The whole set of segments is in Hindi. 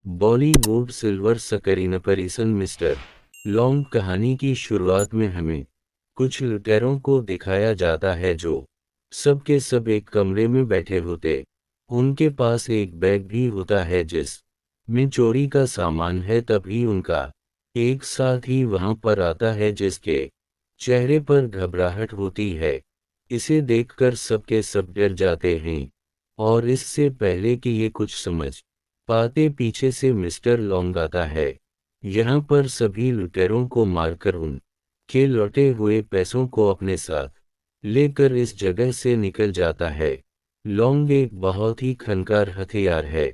बॉलीवुड सिल्वर स्क्रीन पर इसन मिस्टर लॉन्ग कहानी की शुरुआत में हमें कुछ लुटेरों को दिखाया जाता है जो सब के सब एक कमरे में बैठे होते। उनके पास एक बैग भी होता है जिस में चोरी का सामान है। तभी उनका एक साथी वहां पर आता है जिसके चेहरे पर घबराहट होती है। इसे देखकर सबके सब डर जाते हैं और इससे पहले कि ये कुछ समझ पाते पीछे से मिस्टर लॉन्ग आता है। यहाँ पर सभी लुटेरों को मारकर उन के लौटे हुए पैसों को अपने साथ लेकर इस जगह से निकल जाता है। लॉन्ग एक बहुत ही खनकार हथियार है।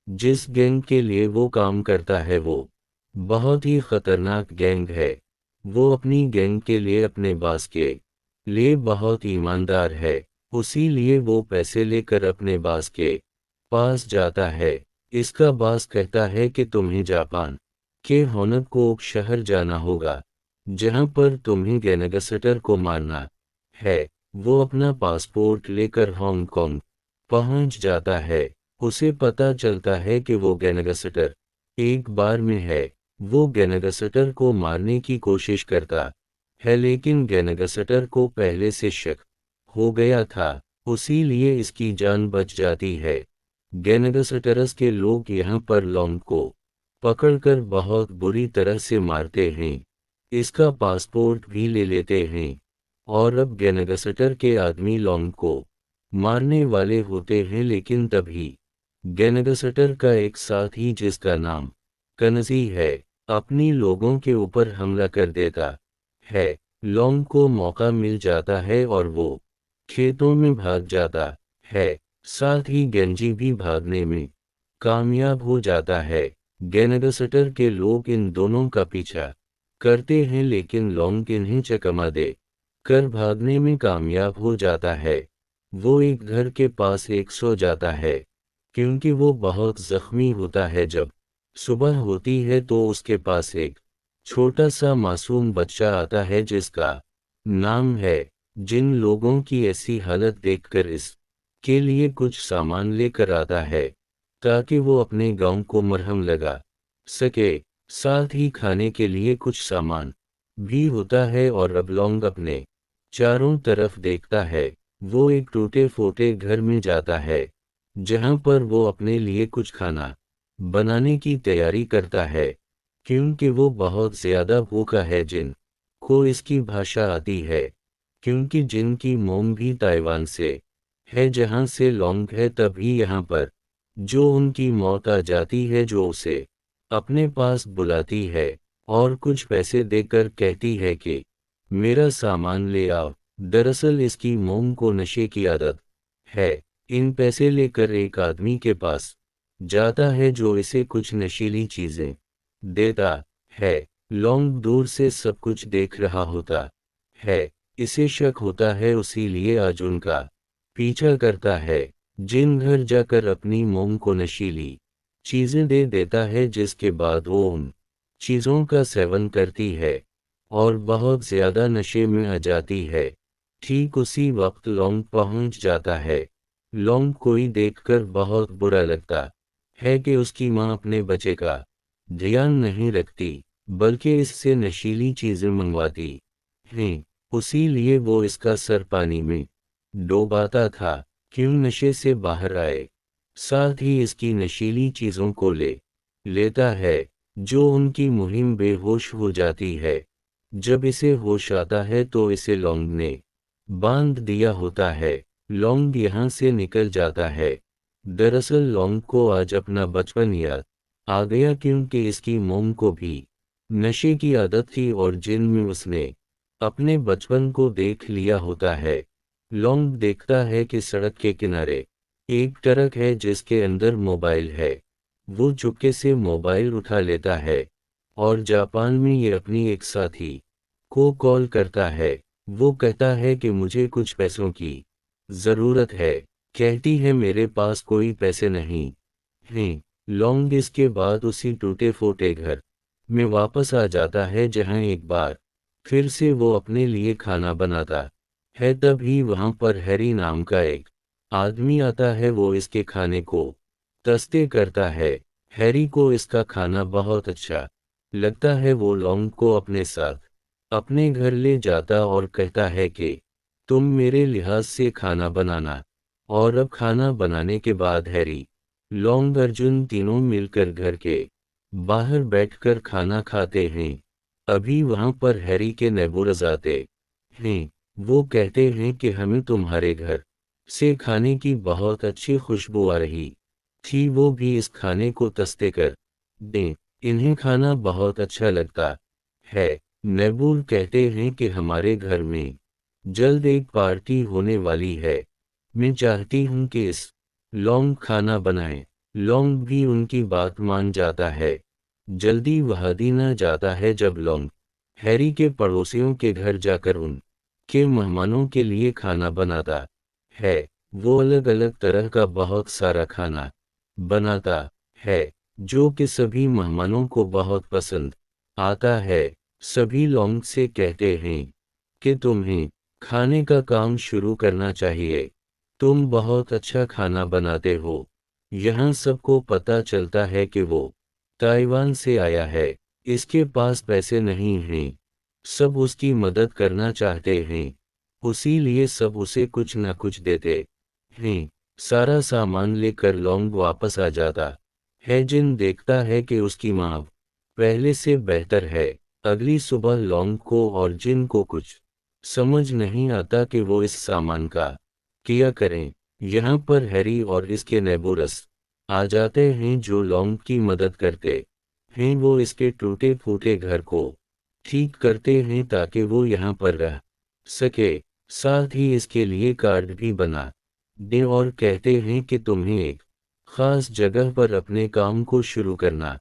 जिस गैंग के लिए वो काम करता है वो बहुत ही खतरनाक गैंग है। वो अपनी गैंग के लिए अपने बॉस के लिए बहुत ईमानदार है। उसी लिए वो पैसे लेकर अपने बॉस के पास जाता है। इसका बॉस कहता है कि तुम्हें जापान के होनकोक शहर जाना होगा जहां पर तुम्हें गैंगस्टर को मारना है। वो अपना पासपोर्ट लेकर हांगकांग पहुंच जाता है। उसे पता चलता है कि वो गैंगस्टर एक बार में है। वो गैंगस्टर को मारने की कोशिश करता है लेकिन गैंगस्टर को पहले से शक हो गया था। उसी लिए इसकी जान बच जाती है। गैंगस्टर्स के लोग यहाँ पर लॉन्ग को पकड़कर बहुत बुरी तरह से मारते हैं। इसका पासपोर्ट भी ले लेते हैं और अब गैंगस्टर के आदमी लॉन्ग को मारने वाले होते हैं। लेकिन तभी गैंगस्टर का एक साथी जिसका नाम कनजी है अपनी लोगों के ऊपर हमला कर देता है। लॉन्ग को मौका मिल जाता है और वो खेतों में भाग जाता है। साथ ही गेंजी भी भागने में कामयाब हो जाता है। गैंगस्टर के लोग इन दोनों का पीछा करते हैं लेकिन लॉन्ग इन्हें चकमा दे कर भागने में कामयाब हो जाता है। वो एक घर के पास एक सो जाता है क्योंकि वो बहुत जख्मी होता है। जब सुबह होती है तो उसके पास एक छोटा सा मासूम बच्चा आता है जिसका नाम है। जिन लोगों की ऐसी हालत देखकर इस के लिए कुछ सामान लेकर आता है ताकि वो अपने गांव को मरहम लगा सके। साथ ही खाने के लिए कुछ सामान भी होता है और अब लॉन्ग अपने चारों तरफ देखता है। वो एक टूटे फूटे घर में जाता है जहां पर वो अपने लिए कुछ खाना बनाने की तैयारी करता है क्योंकि वो बहुत ज्यादा भूखा है। जिन को इसकी भाषा आती है क्योंकि जिन की मोम भी ताइवान से है जहां से लॉन्ग है। तभी यहाँ पर जो उनकी मौत आ जाती है जो उसे अपने पास बुलाती है और कुछ पैसे देकर कहती है कि मेरा सामान ले आओ। दरअसल इसकी मोम को नशे की आदत है। इन पैसे लेकर एक आदमी के पास जाता है जो इसे कुछ नशीली चीजें देता है। लॉन्ग दूर से सब कुछ देख रहा होता है। इसे शक होता है उसी लिए आज उनका पीछा करता है। जिन घर जाकर अपनी मोम को नशीली चीजें दे देता है जिसके बाद वो उन चीजों का सेवन करती है और बहुत ज्यादा नशे में आ जाती है। ठीक उसी वक्त लॉन्ग पहुंच जाता है। लॉन्ग कोई देखकर बहुत बुरा लगता है कि उसकी मां अपने बच्चे का ध्यान नहीं रखती बल्कि इससे नशीली चीजें मंगवाती हैं। उसी लिए वो इसका सर पानी में डोबाता था क्यों नशे से बाहर आए। साथ ही इसकी नशीली चीजों को ले लेता है जो उनकी मुहिम बेहोश हो जाती है। जब इसे होश आता है तो इसे लॉन्ग ने बांध दिया होता है। लॉन्ग यहाँ से निकल जाता है। दरअसल लॉन्ग को आज अपना बचपन याद आ गया क्योंकि इसकी मोम को भी नशे की आदत थी और जिन में उसने अपने बचपन को देख लिया होता है। लॉन्ग देखता है कि सड़क के किनारे एक ट्रक है जिसके अंदर मोबाइल है। वो चुपके से मोबाइल उठा लेता है और जापान में ये अपनी एक साथी को कॉल करता है। वो कहता है कि मुझे कुछ पैसों की ज़रूरत है। कहती है मेरे पास कोई पैसे नहीं हैं। लॉन्ग इसके बाद उसी टूटे फूटे घर में वापस आ जाता है जहां एक बार फिर से वो अपने लिए खाना बनाता है। तभी वहां पर हैरी नाम का एक आदमी आता है। वो इसके खाने को तस्ते करता है। हैरी को इसका खाना बहुत अच्छा लगता है। वो लॉन्ग को अपने साथ अपने घर ले जाता और कहता है कि तुम मेरे लिहाज से खाना बनाना। और अब खाना बनाने के बाद हैरी, लॉन्ग, अर्जुन तीनों मिलकर घर के बाहर बैठकर खाना खाते हैं। अभी वहां पर हैरी के नेबर्स आते हैं। वो कहते हैं कि हमें तुम्हारे घर से खाने की बहुत अच्छी खुशबू आ रही थी। वो भी इस खाने को तस्ते कर दें। इन्हें खाना बहुत अच्छा लगता है। नेबुल कहते हैं कि हमारे घर में जल्द एक पार्टी होने वाली है। मैं चाहती हूँ कि इस लॉन्ग खाना बनाए। लॉन्ग भी उनकी बात मान जाता है। जल्दी वह दिन आ जाता है जब लॉन्ग हैरी के पड़ोसियों के घर जाकर उन के मेहमानों के लिए खाना बनाता है। वो अलग अलग तरह का बहुत सारा खाना बनाता है जो कि सभी मेहमानों को बहुत पसंद आता है। सभी लॉन्ग से कहते हैं कि तुम्हें खाने का काम शुरू करना चाहिए। तुम बहुत अच्छा खाना बनाते हो। यहाँ सबको पता चलता है कि वो ताइवान से आया है। इसके पास पैसे नहीं हैं। सब उसकी मदद करना चाहते हैं। उसी लिए सब उसे कुछ न कुछ देते हैं। सारा सामान लेकर लॉन्ग वापस आ जाता है। जिन देखता है कि उसकी माँ पहले से बेहतर है। अगली सुबह लॉन्ग को और जिन को कुछ समझ नहीं आता कि वो इस सामान का क्या करें। यहाँ पर हैरी और इसके नेबर्स आ जाते हैं जो लॉन्ग की मदद करते हैं। वो इसके टूटे फूटे घर को ठीक करते हैं ताकि वो यहाँ पर रह सके। साथ ही इसके लिए कार्ड भी बना दें और कहते हैं कि तुम्हें एक खास जगह पर अपने काम को शुरू करना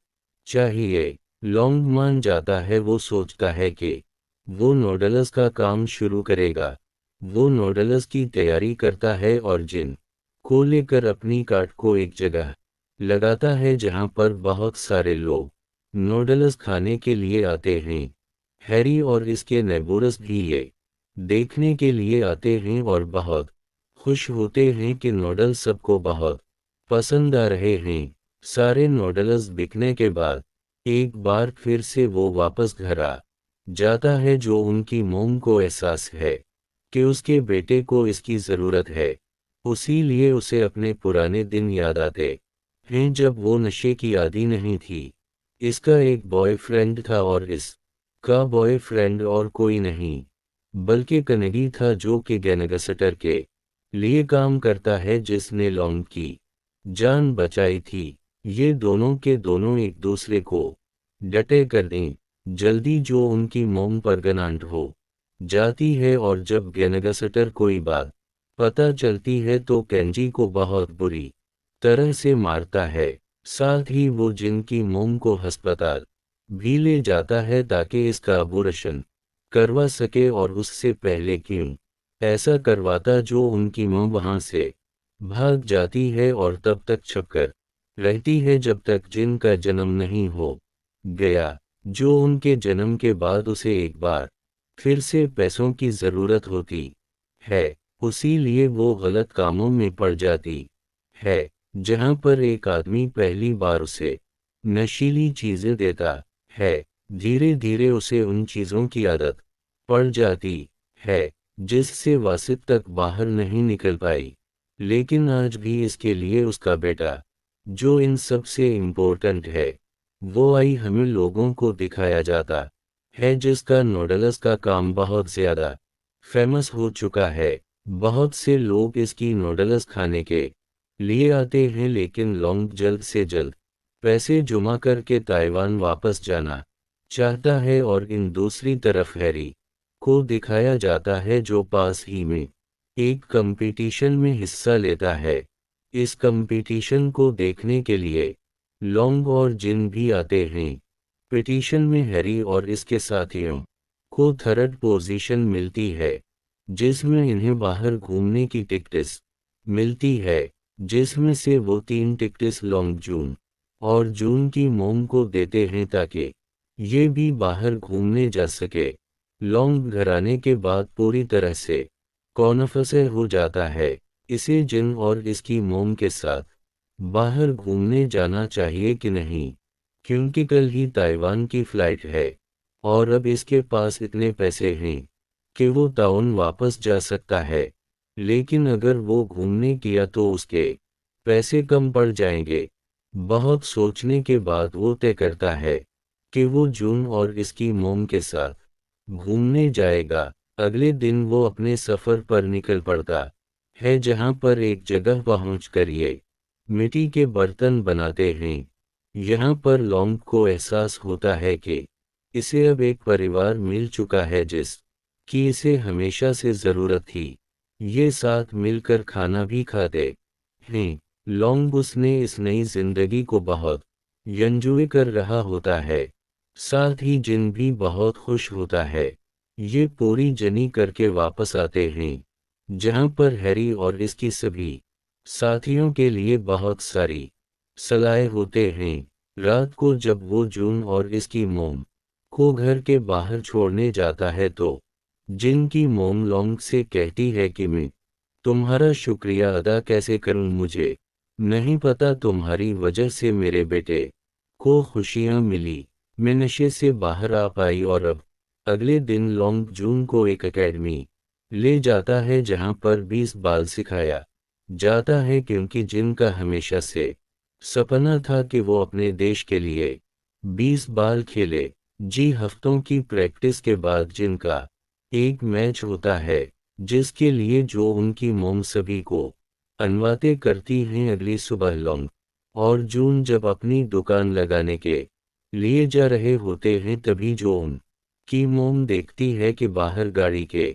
चाहिए। लॉन्ग मान जाता है। वो सोचता है कि वो नोडल्स का काम शुरू करेगा। वो नोडल्स की तैयारी करता है और जिन को लेकर अपनी कार्ट को एक जगह लगाता है जहां पर बहुत सारे लोग नूडल्स खाने के लिए आते हैं। हैरी और इसके नेबर्स भी ये देखने के लिए आते हैं और बहुत खुश होते हैं कि नूडल्स सबको बहुत पसंद आ रहे हैं। सारे नूडल्स बिकने के बाद एक बार फिर से वो वापस घर आ जाता है जो उनकी मोम को एहसास है कि उसके बेटे को इसकी ज़रूरत है। उसी लिए उसे अपने पुराने दिन याद आते हैं जब वो नशे की आदी नहीं थी। इसका एक बॉयफ्रेंड था और इस का बॉयफ्रेंड और कोई नहीं बल्कि कनेडी था जो कि गैंगस्टर के लिए काम करता है जिसने लॉन्ग की जान बचाई थी। ये दोनों के दोनों एक दूसरे को डटे कर दें। जल्दी जो उनकी मोम पर गनांट हो जाती है और जब गैंगस्टर कोई बात पता चलती है तो केंजी को बहुत बुरी तरह से मारता है। साथ ही वो जिनकी मोम को अस्पताल भी ले जाता है ताकि इसका ऑपरेशन करवा सके और उससे पहले क्यों ऐसा करवाता जो उनकी मां वहां से भाग जाती है और तब तक छपकर रहती है जब तक जिन का जन्म नहीं हो गया। जो उनके जन्म के बाद उसे एक बार फिर से पैसों की जरूरत होती है। उसी लिए वो गलत कामों में पड़ जाती है जहां पर एक आदमी पहली बार उसे नशीली चीजें देता है। धीरे धीरे उसे उन चीजों की आदत पड़ जाती है जिससे वासित तक बाहर नहीं निकल पाई। लेकिन आज भी इसके लिए उसका बेटा जो इन सब से इम्पोर्टेंट है वो आई हमें लोगों को दिखाया जाता है जिसका नूडल्स का काम बहुत ज्यादा फेमस हो चुका है। बहुत से लोग इसकी नूडल्स खाने के लिए आते हैं लेकिन लॉन्ग जल्द से जल्द पैसे जमा करके ताइवान वापस जाना चाहता है। और इन दूसरी तरफ हैरी को दिखाया जाता है जो पास ही में एक कंपटीशन में हिस्सा लेता है। इस कंपटीशन को देखने के लिए लॉन्ग और जिन भी आते हैं। पिटीशन में हैरी और इसके साथियों को थर्ड पोजीशन मिलती है जिसमें इन्हें बाहर घूमने की टिकट्स मिलती है जिसमें से वो 3 टिकट्स लॉन्ग, जून और जून की मोम को देते हैं ताकि ये भी बाहर घूमने जा सके। लॉन्ग घर आने के बाद पूरी तरह से कॉन्फसे हो जाता है। इसे जिन और इसकी मोम के साथ बाहर घूमने जाना चाहिए कि नहीं, क्योंकि कल ही ताइवान की फ्लाइट है और अब इसके पास इतने पैसे हैं कि वो ताओन वापस जा सकता है। लेकिन अगर वो घूमने किया तो उसके पैसे कम पड़ जाएंगे। बहुत सोचने के बाद वो तय करता है कि वो जून और इसकी मोम के साथ घूमने जाएगा। अगले दिन वो अपने सफर पर निकल पड़ता है, जहां पर एक जगह पहुंचकर ये मिट्टी के बर्तन बनाते हैं। यहाँ पर लॉन्ग को एहसास होता है कि इसे अब एक परिवार मिल चुका है जिस कि इसे हमेशा से जरूरत थी। ये साथ मिलकर खाना भी खाते हैं। लॉन्ग उसने इस नई जिंदगी को बहुत एंजॉय कर रहा होता है। साथ ही जिन भी बहुत खुश होता है। ये पूरी जर्नी करके वापस आते हैं, जहां पर हैरी और इसकी सभी साथियों के लिए बहुत सारी सलाहें होते हैं। रात को जब वो जून और इसकी मोम को घर के बाहर छोड़ने जाता है तो जिनकी मोम लॉन्ग से कहती है कि मैं तुम्हारा शुक्रिया अदा कैसे करूं, मुझे नहीं पता, तुम्हारी वजह से मेरे बेटे को खुशियां मिली, मैं नशे से बाहर आ पाई। और अब अगले दिन लॉन्ग जून को एक एकेडमी ले जाता है जहां पर 20 बाल सिखाया जाता है, क्योंकि जिन का हमेशा से सपना था कि वो अपने देश के लिए 20 बाल खेले। जी हफ्तों की प्रैक्टिस के बाद जिनका एक मैच होता है, जिसके लिए जो उनकी मोम सभी को अनवाते करती हैं। अगली सुबह लॉन्ग और जून जब अपनी दुकान लगाने के लिए जा रहे होते हैं, तभी जो उनकी मोम देखती है कि बाहर गाड़ी के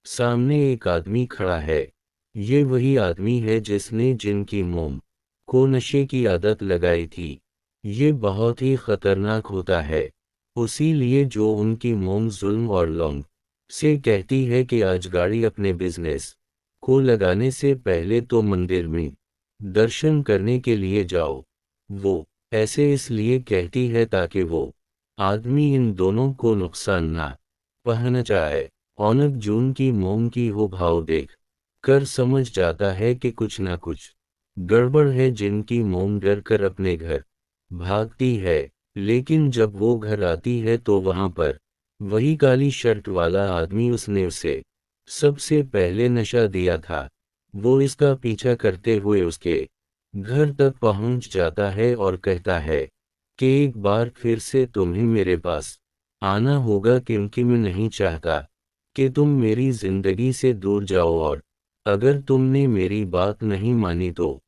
सामने एक आदमी खड़ा है। ये वही आदमी है जिसने जिनकी मोम को नशे की आदत लगाई थी। ये बहुत ही खतरनाक होता है। उसी लिए जो उनकी मोम जुल्म और लॉन्ग से कहती है कि आज गाड़ी अपने बिजनेस को लगाने से पहले तो मंदिर में दर्शन करने के लिए जाओ। वो ऐसे इसलिए कहती है ताकि वो आदमी इन दोनों को नुकसान ना पहुंचाए। औनक जून की मोम की वो भाव देख कर समझ जाता है कि कुछ ना कुछ गड़बड़ है। जिनकी मोम डर कर अपने घर भागती है, लेकिन जब वो घर आती है तो वहां पर वही काली शर्ट वाला आदमी, उसने उसे सबसे पहले नशा दिया था। वो इसका पीछा करते हुए उसके घर तक पहुंच जाता है और कहता है कि एक बार फिर से तुम्हें मेरे पास आना होगा, क्योंकि मैं नहीं चाहता कि तुम मेरी जिंदगी से दूर जाओ, और अगर तुमने मेरी बात नहीं मानी तो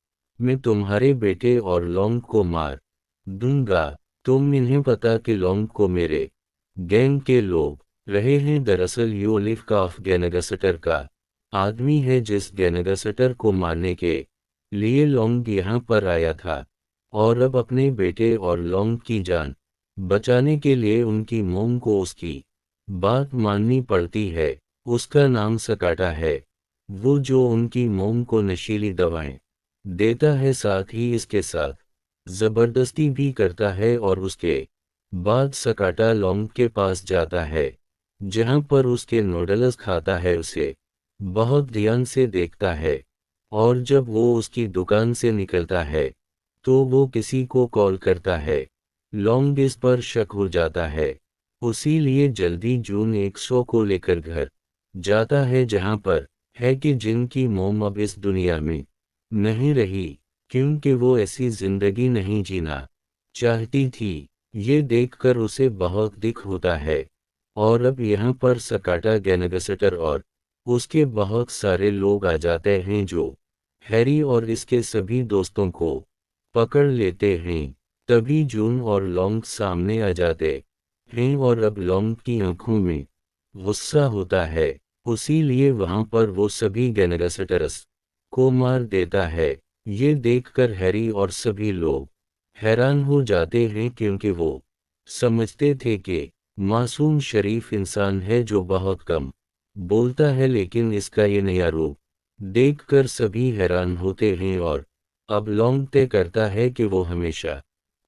मैं तुम्हारे बेटे और लॉन्ग को मार दूंगा। तुम इन्हें पता कि लॉन्ग को मेरे गैंग के लोग रहे हैं। दरअसल ये ओलिव काफ गैनागासटर का आदमी है, जिस गैनागासटर को मारने के लिए लॉन्ग यहाँ पर आया था। और अब अपने बेटे और लॉन्ग की जान बचाने के लिए उनकी मोम को उसकी बात माननी पड़ती है। उसका नाम सकाटा है। वो जो उनकी मोम को नशीली दवाएं देता है, साथ ही इसके साथ जबरदस्ती भी करता है। और उसके बाद सकाटा लॉन्ग के पास जाता है, जहां पर उसके नूडल्स खाता है, उसे बहुत ध्यान से देखता है। और जब वो उसकी दुकान से निकलता है तो वो किसी को कॉल करता है। लॉन्ग इस पर शक हो जाता है, उसी लिए जल्दी जून 100 को लेकर घर जाता है, जहां पर है कि जिनकी मोम अब इस दुनिया में नहीं रही, क्योंकि वो ऐसी जिंदगी नहीं जीना चाहती थी। ये देखकर उसे बहुत दुख होता है। और अब यहाँ पर सकाटा गैनागासटर और उसके बहुत सारे लोग आ जाते हैं, जो हैरी और इसके सभी दोस्तों को पकड़ लेते हैं। तभी जून और लॉन्ग सामने आ जाते हैं, और अब लॉन्ग की आंखों में गुस्सा होता है। उसी लिए वहां पर वो सभी गैनागासटर्स को मार देता है। ये देखकर हैरी और सभी लोग हैरान हो जाते हैं, क्योंकि वो समझते थे कि मासूम शरीफ इंसान है जो बहुत कम बोलता है, लेकिन इसका ये नया रूप देखकर सभी हैरान होते हैं। और अब लॉन्ग तय करता है कि वो हमेशा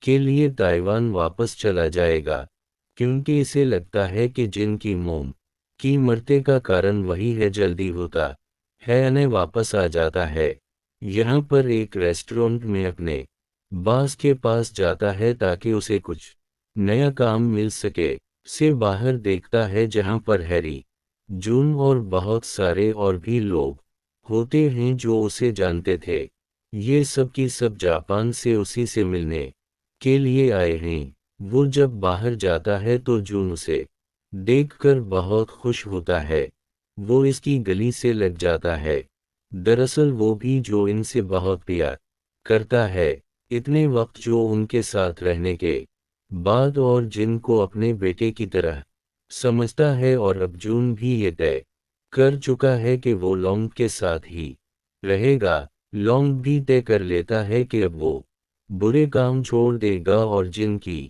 के लिए ताइवान वापस चला जाएगा, क्योंकि इसे लगता है कि जिनकी मोम की मरते का कारण वही है। जल्दी होता है, अने वापस आ जाता है। यहाँ पर एक रेस्टोरेंट में अपने बॉस के पास जाता है ताकि उसे कुछ नया काम मिल सके। से बाहर देखता है जहाँ पर हैरी, जून और बहुत सारे और भी लोग होते हैं जो उसे जानते थे। ये सब की सब जापान से उसी से मिलने के लिए आए हैं। वो जब बाहर जाता है तो जून उसे देखकर बहुत खुश होता है। वो इसकी गली से लग जाता है। दरअसल वो भी जो इनसे बहुत प्यार करता है। इतने वक्त जो उनके साथ रहने के बाद और जिन को अपने बेटे की तरह समझता है, और अब जून भी ये तय कर चुका है कि वो लॉन्ग के साथ ही रहेगा। लॉन्ग भी तय कर लेता है कि अब वो बुरे काम छोड़ देगा और जिन की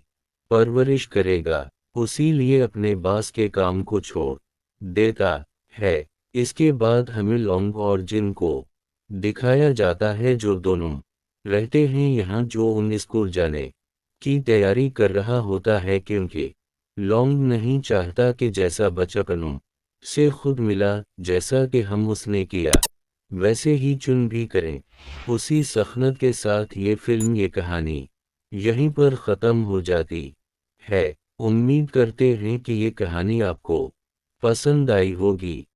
परवरिश करेगा। उसी लिए अपने बास के काम को छोड़ देता है। इसके बाद हमें लॉन्ग और जिन को दिखाया जाता है जो दोनों रहते हैं यहाँ, जो उन स्कूल जाने की तैयारी कर रहा होता है, क्योंकि लॉन्ग नहीं चाहता कि जैसा बचपनों से खुद मिला, जैसा कि हम उसने किया वैसे ही चुन भी करें। उसी सखनत के साथ ये फिल्म, ये कहानी यहीं पर ख़त्म हो जाती है। उम्मीद करते हैं कि ये कहानी आपको पसंद आई होगी।